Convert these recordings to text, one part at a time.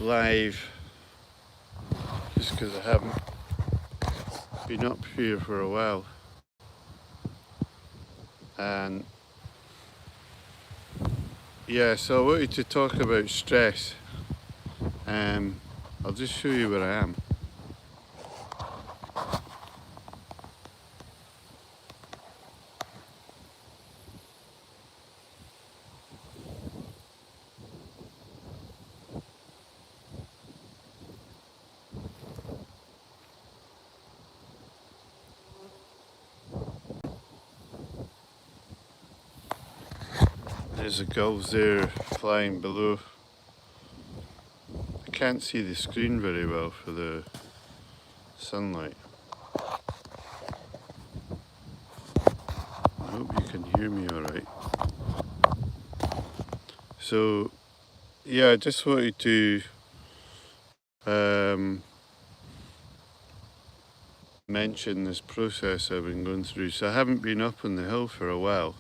live just because I haven't been up here for a while, and yeah, so I wanted to talk about stress. I'll just show you where I am. There's the gulls there flying below. I can't see the screen very well for the sunlight. I hope you can hear me alright. So yeah, I just wanted to mention this process I've been going through. So I haven't been up on the hill for a while,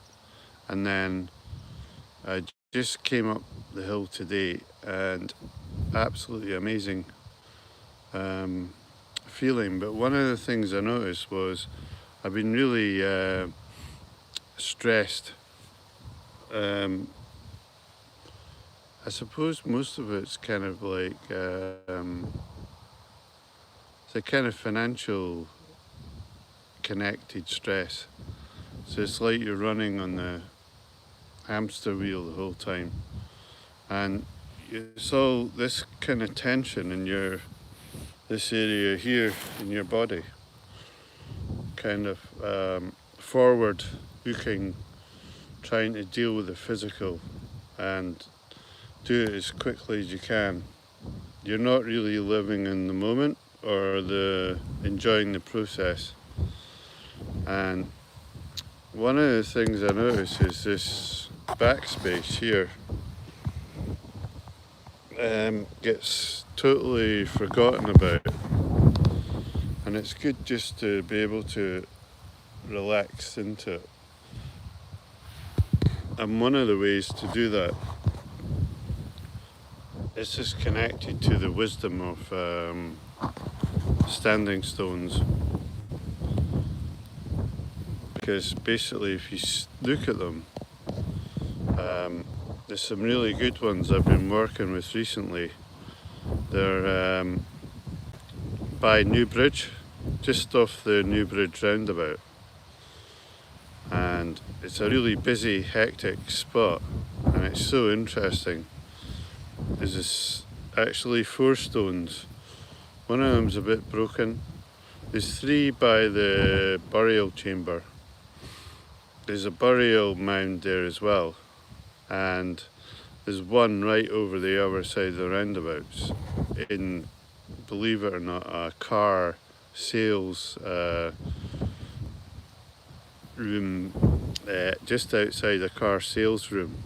and then I just came up the hill today, and absolutely amazing feeling. But one of the things I noticed was I've been really stressed. I suppose most of it's kind of like it's a kind of financial connected stress. So it's like you're running on the hamster wheel the whole time, and it's all this kind of tension in this area here in your body, kind of forward looking, trying to deal with the physical and do it as quickly as you can. You're not really living in the moment or enjoying the process. And one of the things I notice is this backspace here gets totally forgotten about, and it's good just to be able to relax into it. And one of the ways to do that is just connected to the wisdom of standing stones, because basically if you look at them, there's some really good ones I've been working with recently. They're by Newbridge, just off the Newbridge roundabout, and it's a really busy, hectic spot, and it's so interesting. There's actually 4 stones. One of them's a bit broken. There's 3 by the burial chamber. There's a burial mound there as well, and there's one right over the other side of the roundabouts in, believe it or not, a car sales room, just outside a car sales room.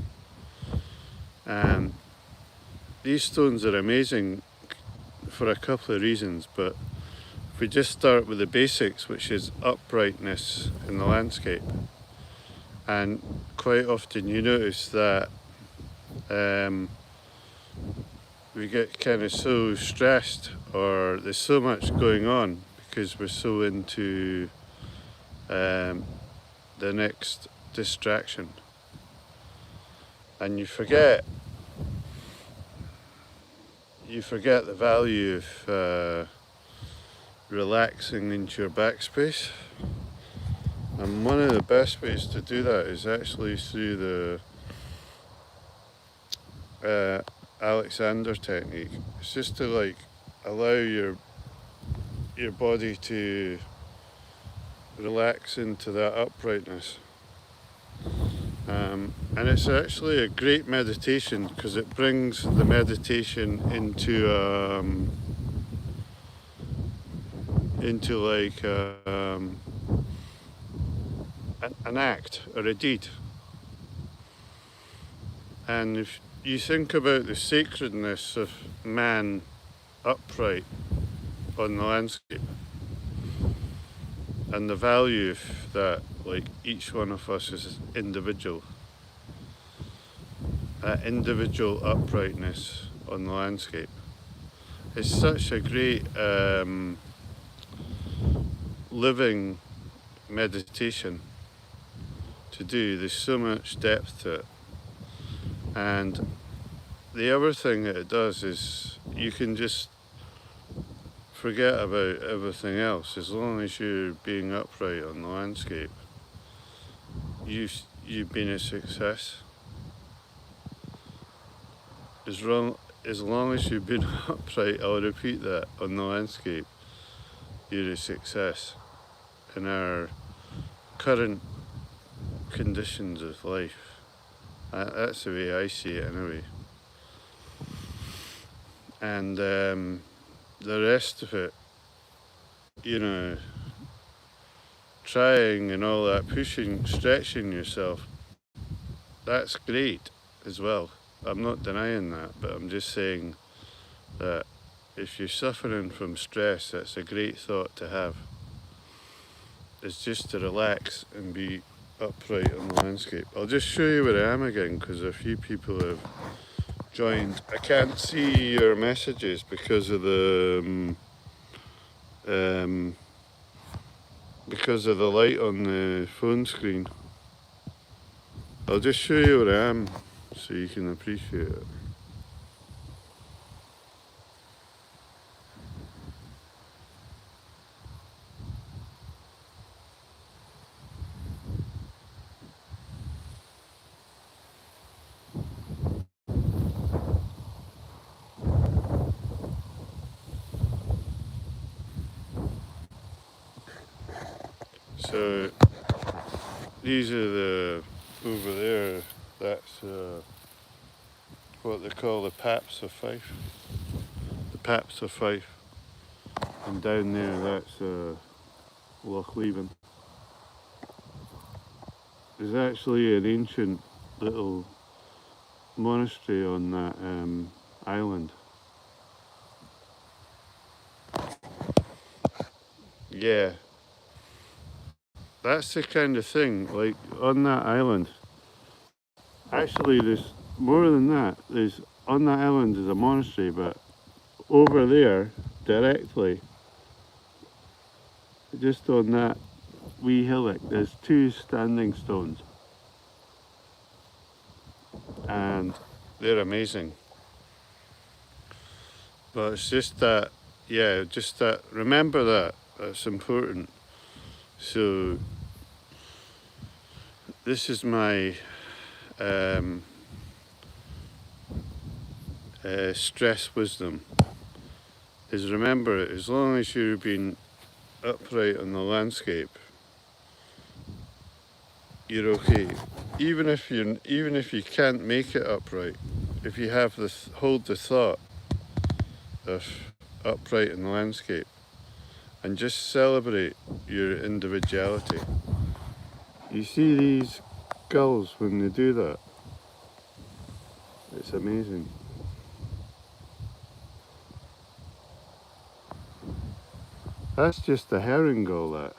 These stones are amazing for a couple of reasons, but if we just start with the basics, which is uprightness in the landscape. And quite often you notice that we get kind of so stressed, or there's so much going on because we're so into the next distraction, and you forget the value of relaxing into your backspace. And one of the best ways to do that is actually through the Alexander technique. It's just to like allow your body to relax into that uprightness. And it's actually a great meditation because it brings the meditation into like an act or a deed. And if you think about the sacredness of man upright on the landscape, and the value of that, like each one of us is individual, that individual uprightness on the landscape, it's such a great living meditation to do. There's so much depth to it. And the other thing that it does is you can just forget about everything else. As long as you're being upright on the landscape, you've been a success. As long as you've been upright, I'll repeat that, on the landscape, you're a success in our current conditions of life. That's the way I see it anyway. And the rest of it, trying and all that, pushing, stretching yourself, that's great as well. I'm not denying that, but I'm just saying that if you're suffering from stress, that's a great thought to have. It's just to relax and be upright on the landscape. I'll just show you where I am again, because a few people have joined. I can't see your messages because of the light on the phone screen. I'll just show you where I am so you can appreciate it. So these are over there, that's what they call the Paps of Fife. The Paps of Fife. And down there, that's Loch Leven. There's actually an ancient little monastery on that island. Yeah. That's the kind of thing, like on that island. Actually, there's more than that. On that island is a monastery, but over there, directly, just on that wee hillock, there's 2 standing stones. And they're amazing. But it's just that, remember that, that's important. So, this is my stress wisdom, is remember it, as long as you've been upright on the landscape, you're okay. Even if you can't make it upright, if you have hold the thought of upright in the landscape, and just celebrate your individuality. You see these gulls when they do that? It's amazing. That's just a herring gull, that.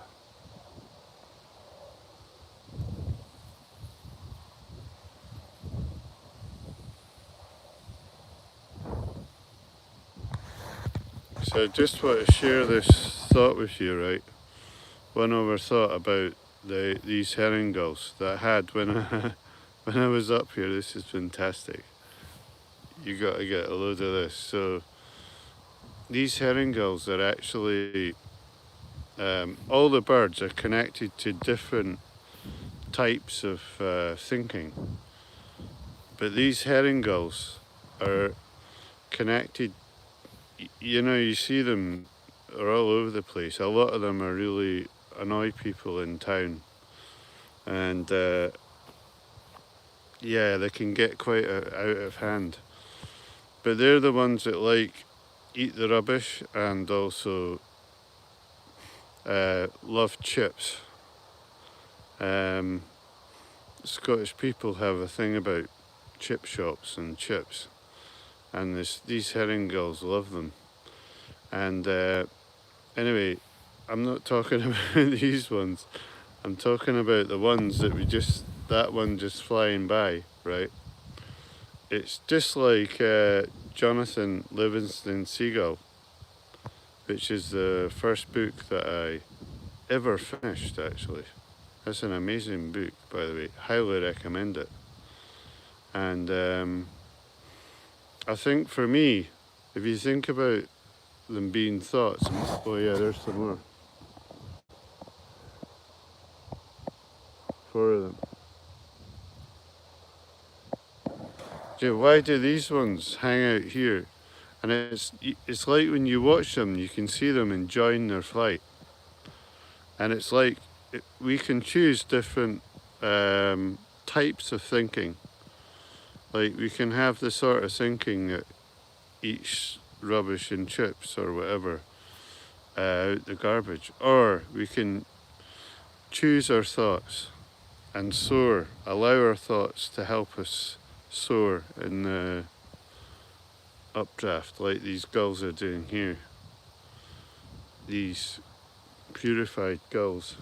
So I just want to share this thought with you, right? One other thought about these herring gulls that I had when I was up here. This is fantastic. You got to get a load of this. So these herring gulls are actually all the birds are connected to different types of thinking, but these herring gulls are connected. You see them are all over the place. A lot of them are really annoy people in town, and they can get quite out of hand. But they're the ones that eat the rubbish and also love chips. Scottish people have a thing about chip shops and chips, and these herring gulls love them. And anyway, I'm not talking about these ones. I'm talking about the ones that that one just flying by, right? it's just like Jonathan Livingston Seagull, which is the first book that I ever finished, actually. That's an amazing book, by the way. Highly recommend it. And I think for me, if you think about them being thoughts, oh yeah, there's some more. 4 of them. Yeah, why do these ones hang out here? And it's like when you watch them, you can see them enjoying their flight. And it's like we can choose different types of thinking. Like we can have the sort of thinking that eats rubbish and chips or whatever out the garbage. Or we can choose our thoughts and soar, allow our thoughts to help us soar in the updraft like these gulls are doing here. These purified gulls.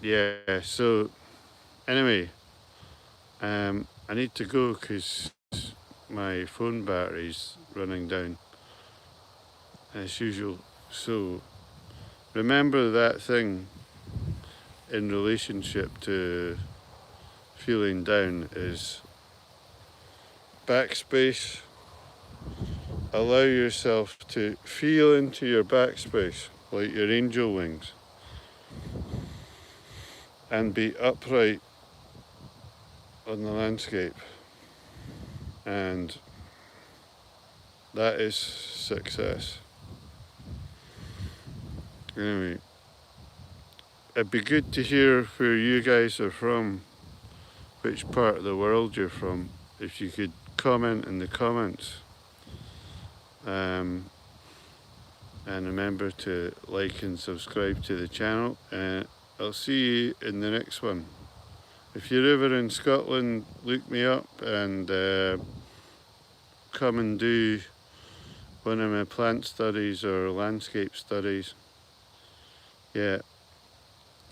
Yeah, so anyway, I need to go because my phone battery's running down as usual. So remember that thing in relationship to feeling down is backspace. Allow yourself to feel into your backspace like your angel wings and be upright on the landscape, and that is success. Anyway, it'd be good to hear where you guys are from, which part of the world you're from. If you could comment in the comments, and remember to like and subscribe to the channel, and I'll see you in the next one. If you're ever in Scotland, look me up and come and do one of my plant studies or landscape studies. Yeah,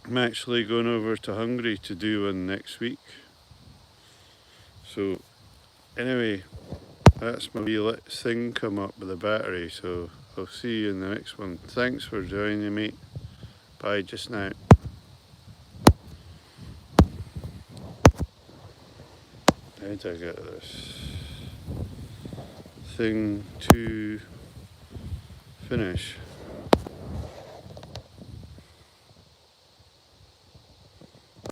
I'm actually going over to Hungary to do one next week. So anyway, that's my wee thing come up with the battery, so I'll see you in the next one. Thanks for joining me. Bye just now. How did I get this thing to finish?